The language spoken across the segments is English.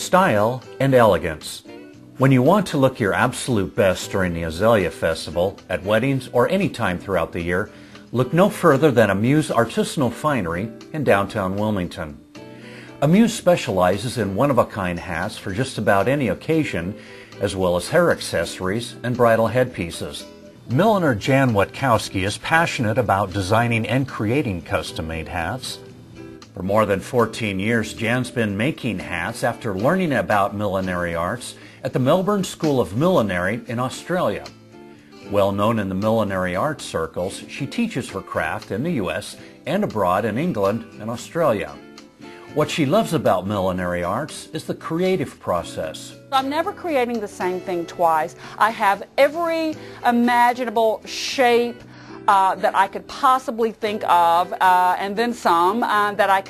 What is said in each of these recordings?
Style and elegance. When you want to look your absolute best during the Azalea Festival, at weddings, or any time throughout the year, look no further than Amuse Artisanal Finery in downtown Wilmington. Amuse specializes in one-of-a-kind hats for just about any occasion, as well as hair accessories and bridal headpieces. Milliner Jan Wutkowski is passionate about designing and creating custom-made hats. For more than 14 years, Jan's been making hats after learning about millinery arts at the Melbourne School of Millinery in Australia. Well known in the millinery arts circles, she teaches her craft in the U.S. and abroad in England and Australia. What she loves about millinery arts is the creative process. I'm never creating the same thing twice. I have every imaginable shape that I could possibly think of, and then some that I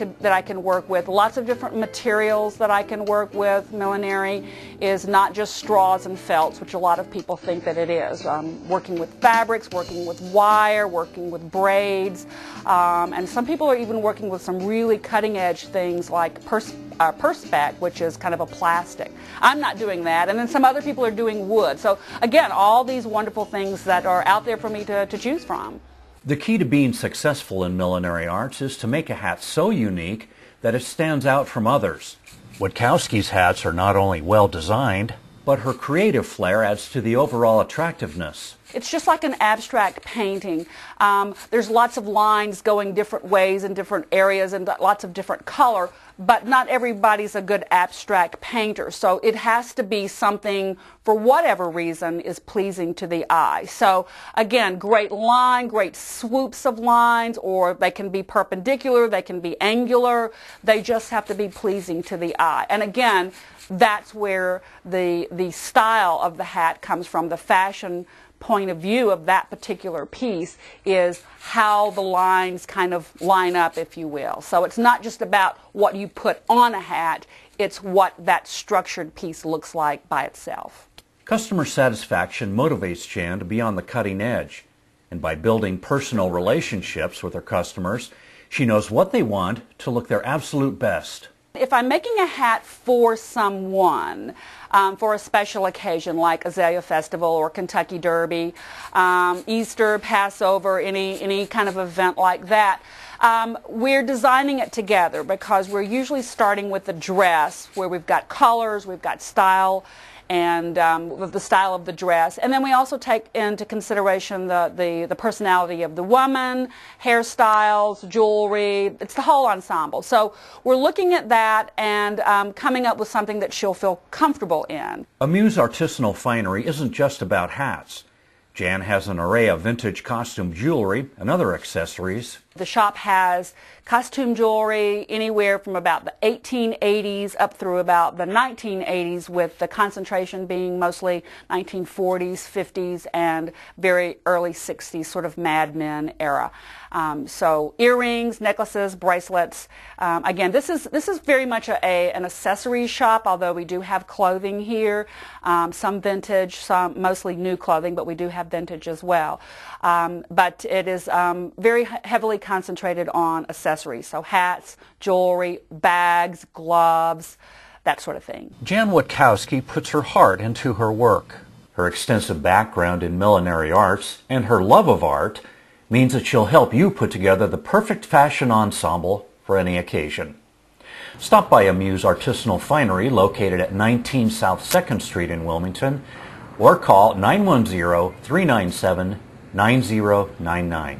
can work with. Lots of different materials that I can work with. Millinery is not just straws and felts, which a lot of people think that it is. Working with fabrics, working with wire, working with braids, and some people are even working with some really cutting-edge things like perspex, which is kind of a plastic. I'm not doing that, and then some other people are doing wood. So again, all these wonderful things that are out there for me to choose from. The key to being successful in millinery arts is to make a hat so unique that it stands out from others. Wutkowski's hats are not only well designed, but her creative flair adds to the overall attractiveness. It's just like an abstract painting. There's lots of lines going different ways in different areas and lots of different color, but not everybody's a good abstract painter. So it has to be something, for whatever reason, is pleasing to the eye. So again, great line, great swoops of lines, or they can be perpendicular, they can be angular. They just have to be pleasing to the eye. And again, that's where the style of the hat comes from. The fashion point of view of that particular piece is how the lines kind of line up, if you will. So it's not just about what you put on a hat, it's what that structured piece looks like by itself. Customer satisfaction motivates Jan to be on the cutting edge, and by building personal relationships with her customers, she knows what they want to look their absolute best. If I'm making a hat for someone, for a special occasion like Azalea Festival or Kentucky Derby, Easter, Passover, any kind of event like that, we're designing it together because we're usually starting with the dress where we've got colors, we've got style, and the style of the dress, and then we also take into consideration the personality of the woman, hairstyles, jewelry. It's the whole ensemble. So we're looking at that and coming up with something that she'll feel comfortable in. Amuse Artisanal Finery isn't just about hats. Jan has an array of vintage costume jewelry and other accessories. The shop has costume jewelry anywhere from about the 1880s up through about the 1980s, with the concentration being mostly 1940s, 50s, and very early 60s, sort of Mad Men era. So earrings, necklaces, bracelets. Again, this is very much an accessory shop, although we do have clothing here, some vintage, some mostly new clothing, but we do have vintage as well. But it is very heavily concentrated on accessories, so hats, jewelry, bags, gloves, that sort of thing. Jan Wutkowski puts her heart into her work. Her extensive background in millinery arts and her love of art means that she'll help you put together the perfect fashion ensemble for any occasion. Stop by Amuse Artisanal Finery, located at 19 South 2nd Street in Wilmington, or call 910-397-9099.